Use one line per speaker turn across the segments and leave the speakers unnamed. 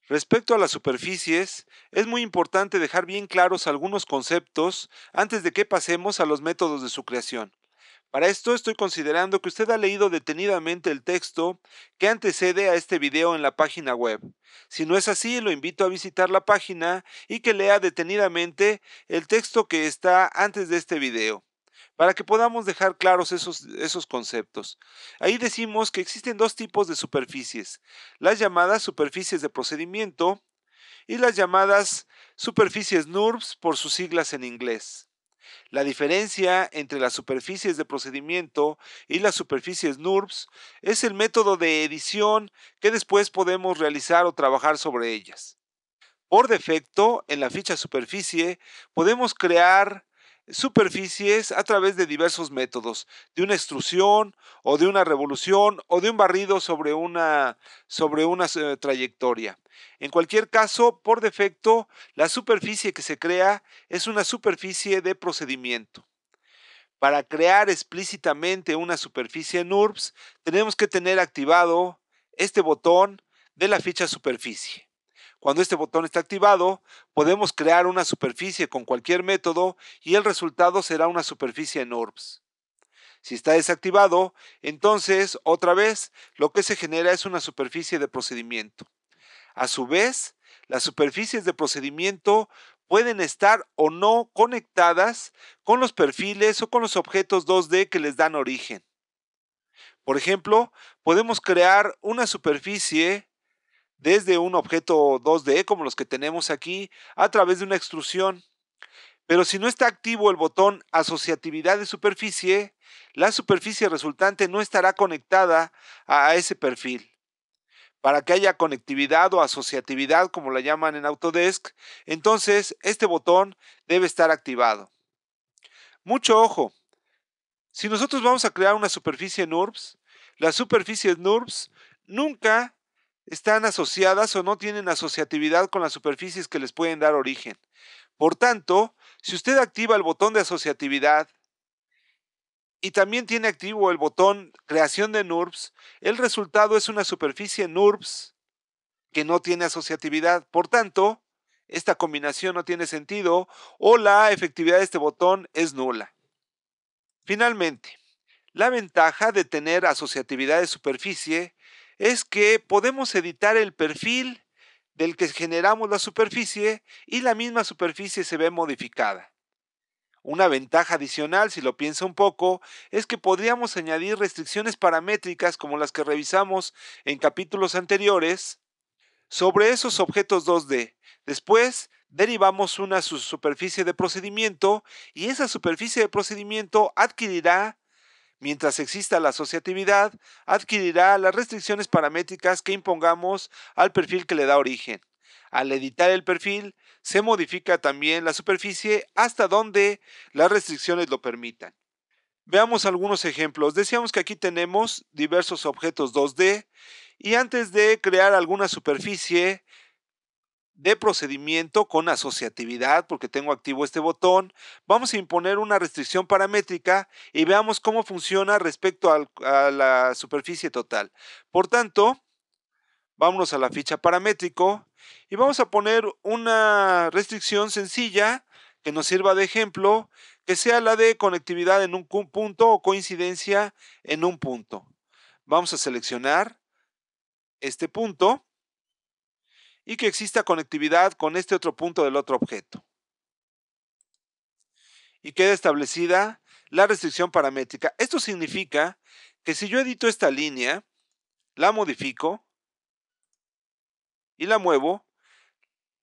Respecto a las superficies, es muy importante dejar bien claros algunos conceptos antes de que pasemos a los métodos de su creación. Para esto estoy considerando que usted ha leído detenidamente el texto que antecede a este video en la página web. Si no es así, lo invito a visitar la página y que lea detenidamente el texto que está antes de este video, para que podamos dejar claros esos conceptos. Ahí decimos que existen dos tipos de superficies, las llamadas superficies de procedimiento y las llamadas superficies NURBS por sus siglas en inglés. La diferencia entre las superficies de procedimiento y las superficies NURBS es el método de edición que después podemos realizar o trabajar sobre ellas. Por defecto, en la ficha superficie podemos crear superficies a través de diversos métodos, de una extrusión o de una revolución o de un barrido sobre una trayectoria. En cualquier caso, por defecto, la superficie que se crea es una superficie de procedimiento. Para crear explícitamente una superficie NURBS, tenemos que tener activado este botón de la ficha superficie. Cuando este botón está activado, podemos crear una superficie con cualquier método y el resultado será una superficie NURBS. Si está desactivado, entonces, otra vez, lo que se genera es una superficie de procedimiento. A su vez, las superficies de procedimiento pueden estar o no conectadas con los perfiles o con los objetos 2D que les dan origen. Por ejemplo, podemos crear una superficie desde un objeto 2D como los que tenemos aquí a través de una extrusión. Pero si no está activo el botón asociatividad de superficie, la superficie resultante no estará conectada a ese perfil. Para que haya conectividad o asociatividad, como la llaman en Autodesk, entonces este botón debe estar activado. Mucho ojo, si nosotros vamos a crear una superficie NURBS, las superficies NURBS nunca están asociadas o no tienen asociatividad con las superficies que les pueden dar origen. Por tanto, si usted activa el botón de asociatividad y también tiene activo el botón creación de NURBS, el resultado es una superficie NURBS que no tiene asociatividad. Por tanto, esta combinación no tiene sentido o la efectividad de este botón es nula. Finalmente, la ventaja de tener asociatividad de superficie es que podemos editar el perfil del que generamos la superficie y la misma superficie se ve modificada. Una ventaja adicional, si lo piensa un poco, es que podríamos añadir restricciones paramétricas como las que revisamos en capítulos anteriores sobre esos objetos 2D. Después derivamos una superficie de procedimiento y esa superficie de procedimiento adquirirá, mientras exista la asociatividad, adquirirá las restricciones paramétricas que impongamos al perfil que le da origen. Al editar el perfil, se modifica también la superficie hasta donde las restricciones lo permitan. Veamos algunos ejemplos. Decíamos que aquí tenemos diversos objetos 2D y antes de crear alguna superficie de procedimiento con asociatividad, porque tengo activo este botón, vamos a imponer una restricción paramétrica y veamos cómo funciona respecto a la superficie total. Por tanto, vámonos a la ficha paramétrico y vamos a poner una restricción sencilla que nos sirva de ejemplo, que sea la de conectividad en un punto o coincidencia en un punto. Vamos a seleccionar este punto y que exista conectividad con este otro punto del otro objeto. Y queda establecida la restricción paramétrica. Esto significa que si yo edito esta línea, la modifico y la muevo,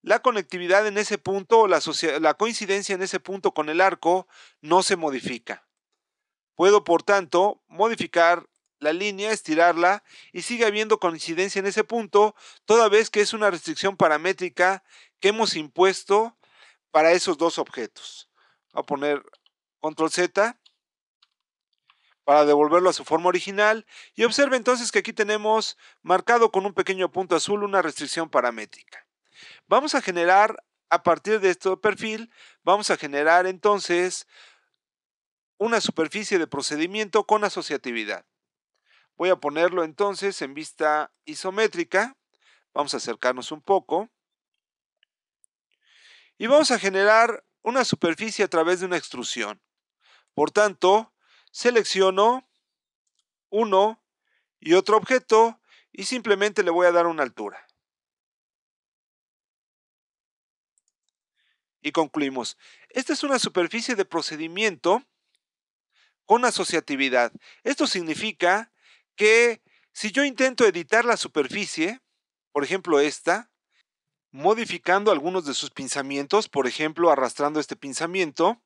la conectividad en ese punto o la coincidencia en ese punto con el arco no se modifica. Puedo, por tanto, modificar la línea, estirarla y sigue habiendo coincidencia en ese punto, toda vez que es una restricción paramétrica que hemos impuesto para esos dos objetos. Voy a poner control Z para devolverlo a su forma original y observe entonces que aquí tenemos marcado con un pequeño punto azul una restricción paramétrica. Vamos a generar, a partir de este perfil, vamos a generar entonces una superficie de procedimiento con asociatividad. Voy a ponerlo entonces en vista isométrica Vamos a acercarnos un poco. Y vamos a generar una superficie a través de una extrusión. Por tanto, selecciono uno y otro objeto y simplemente le voy a dar una altura. Y concluimos. Esta es una superficie de procedimiento con asociatividad. Esto significa que si yo intento editar la superficie, por ejemplo esta, modificando algunos de sus pinzamientos, por ejemplo arrastrando este pinzamiento,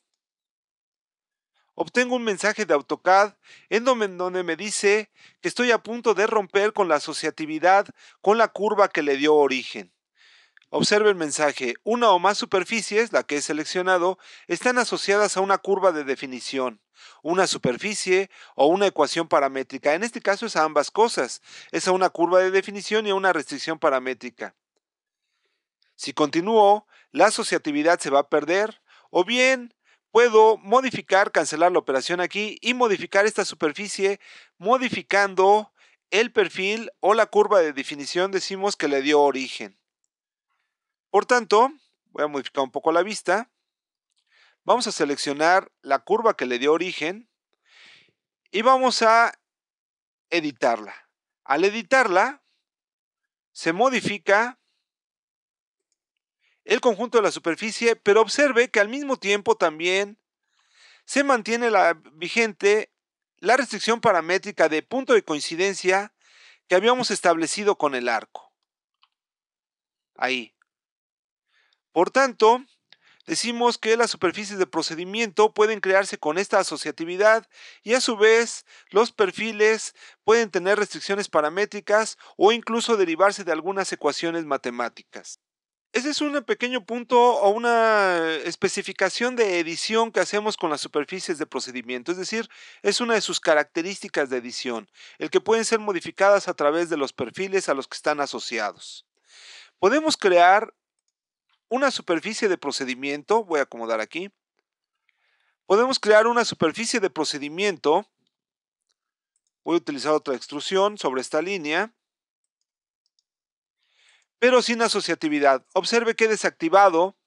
obtengo un mensaje de AutoCAD en donde me dice que estoy a punto de romper con la asociatividad con la curva que le dio origen. Observe el mensaje, una o más superficies, la que he seleccionado, están asociadas a una curva de definición, una superficie o una ecuación paramétrica. En este caso es a ambas cosas, es a una curva de definición y a una restricción paramétrica. Si continúo, la asociatividad se va a perder, o bien puedo modificar, cancelar la operación aquí y modificar esta superficie modificando el perfil o la curva de definición decimos que le dio origen. Por tanto, voy a modificar un poco la vista. Vamos a seleccionar la curva que le dio origen y vamos a editarla. Al editarla, se modifica el conjunto de la superficie, pero observe que al mismo tiempo también se mantiene vigente la restricción paramétrica de punto de coincidencia que habíamos establecido con el arco. Ahí. Por tanto, decimos que las superficies de procedimiento pueden crearse con esta asociatividad y a su vez los perfiles pueden tener restricciones paramétricas o incluso derivarse de algunas ecuaciones matemáticas. Ese es un pequeño punto o una especificación de edición que hacemos con las superficies de procedimiento, es decir, es una de sus características de edición, el que pueden ser modificadas a través de los perfiles a los que están asociados. Podemos crear una superficie de procedimiento, voy a acomodar aquí, podemos crear una superficie de procedimiento, voy a utilizar otra extrusión sobre esta línea, pero sin asociatividad. Observe que he desactivado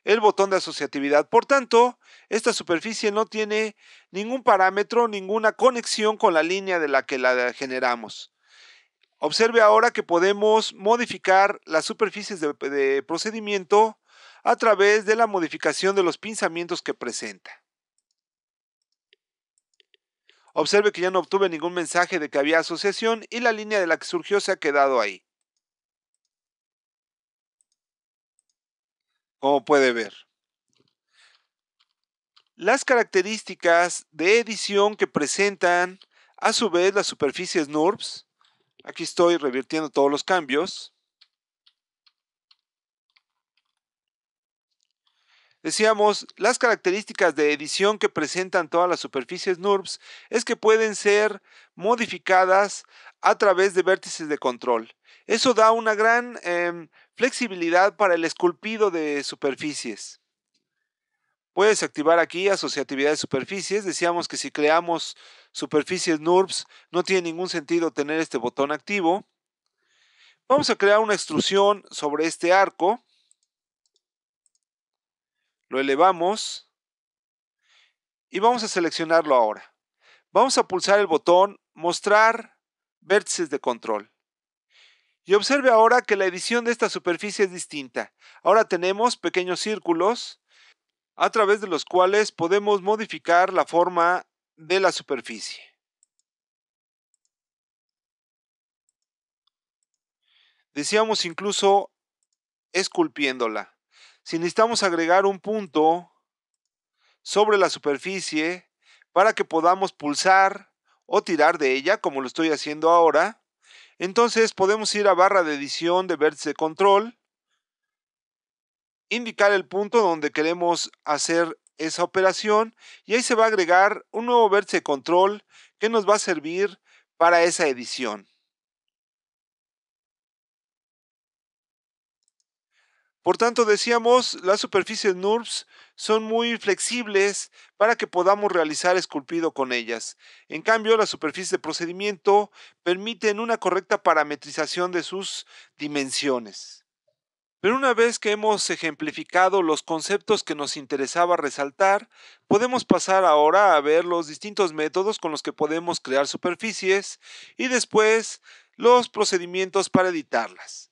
el botón de asociatividad. Por tanto, esta superficie no tiene ningún parámetro, ninguna conexión con la línea de la que la generamos. Observe ahora que podemos modificar las superficies de procedimiento a través de la modificación de los pinzamientos que presenta. Observe que ya no obtuve ningún mensaje de que había asociación y la línea de la que surgió se ha quedado ahí. Como puede ver. Las características de edición que presentan a su vez las superficies NURBS. Aquí estoy revirtiendo todos los cambios. Decíamos, las características de edición que presentan todas las superficies NURBS es que pueden ser modificadas a través de vértices de control. Eso da una gran flexibilidad para el esculpido de superficies. Puedes activar aquí asociatividad de superficies. Decíamos que si creamos superficies NURBS no tiene ningún sentido tener este botón activo. Vamos a crear una extrusión sobre este arco. Lo elevamos y vamos a seleccionarlo ahora. Vamos a pulsar el botón Mostrar vértices de control. Y observe ahora que la edición de esta superficie es distinta. Ahora tenemos pequeños círculos a través de los cuales podemos modificar la forma de la superficie. Decíamos incluso esculpiéndola. Si necesitamos agregar un punto sobre la superficie para que podamos pulsar o tirar de ella, como lo estoy haciendo ahora, entonces podemos ir a barra de edición de vértice de control, indicar el punto donde queremos hacer esa operación y ahí se va a agregar un nuevo vértice de control que nos va a servir para esa edición. Por tanto, decíamos, las superficies NURBS son muy flexibles para que podamos realizar esculpido con ellas. En cambio, las superficies de procedimiento permiten una correcta parametrización de sus dimensiones. Pero una vez que hemos ejemplificado los conceptos que nos interesaba resaltar, podemos pasar ahora a ver los distintos métodos con los que podemos crear superficies y después los procedimientos para editarlas.